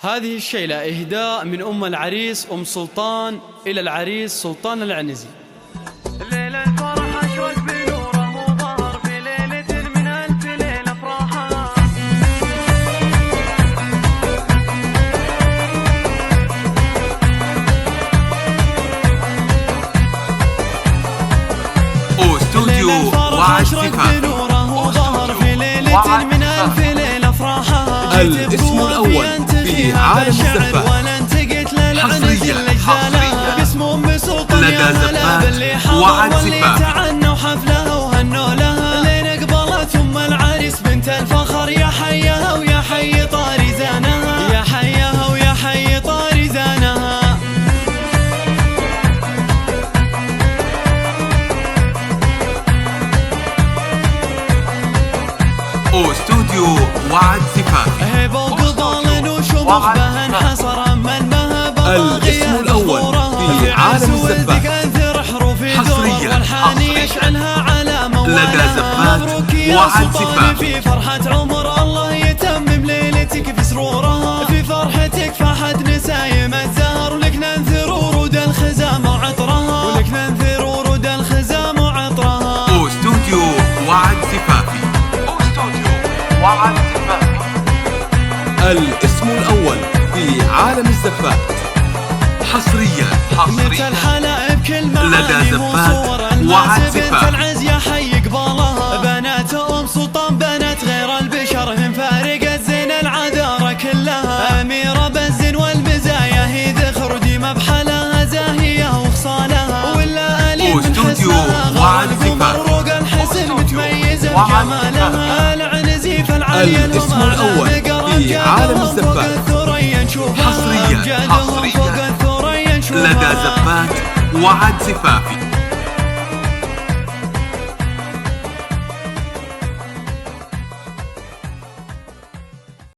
هذه الشيلة إهداء من أم العريس أم سلطان إلى العريس سلطان العنزي. ليلة الفرح أشوق بنوره وظهر في ليلة من ألف ليلة أفراحها. استوديو وعد زفاف. وظهر في ليلة من ألف ليلة أفراحها. الاسم الأول في عالم الزفاف حصريا باسم أم سلطان لدى زفاف وعد زفاف. تعنوا حفلها وهنوا لها لين قبلت أم العريس بنت الفخر. يا حيها ويا حي طاري زانها، يا حيها ويا حي طاري زانها. استوديو وعد زفاف. هبة وقضال وشموخ بها انحصر. أما المهب الاسم الأول في عالم الزفاف حصريا يشعلها علامة لدى زفاف وعد زفاف. في فرحة عمر الله يتمم ليلتك في سرورها. في فرحتك فاحت نسايم الزهر ولك ننثر ورود الخزام وعطرها، ولك ننثر ورود الخزام وعطرها. استوديو وعد زفافي. استوديو وعد زفافي. الاسم الأول في عالم الزفاف حصريا الحلائب كل لدى زفاف وعد زفاف. العز يا حي قبالها. بنات أم سلطان بنات غير البشر هم فارق الزين العذارى كلها. أميرة بالزين والمزايا هي ذخر ديما بحالها زاهية وخصالها. ولا أليم من حسنها وعد زفاف. مروق الحسن متميزة بجمالها. العنزي فالعالية الاسم الأول في عالم الزفاف حصريا فوق الثريا لدى زفاف وعد زفافي.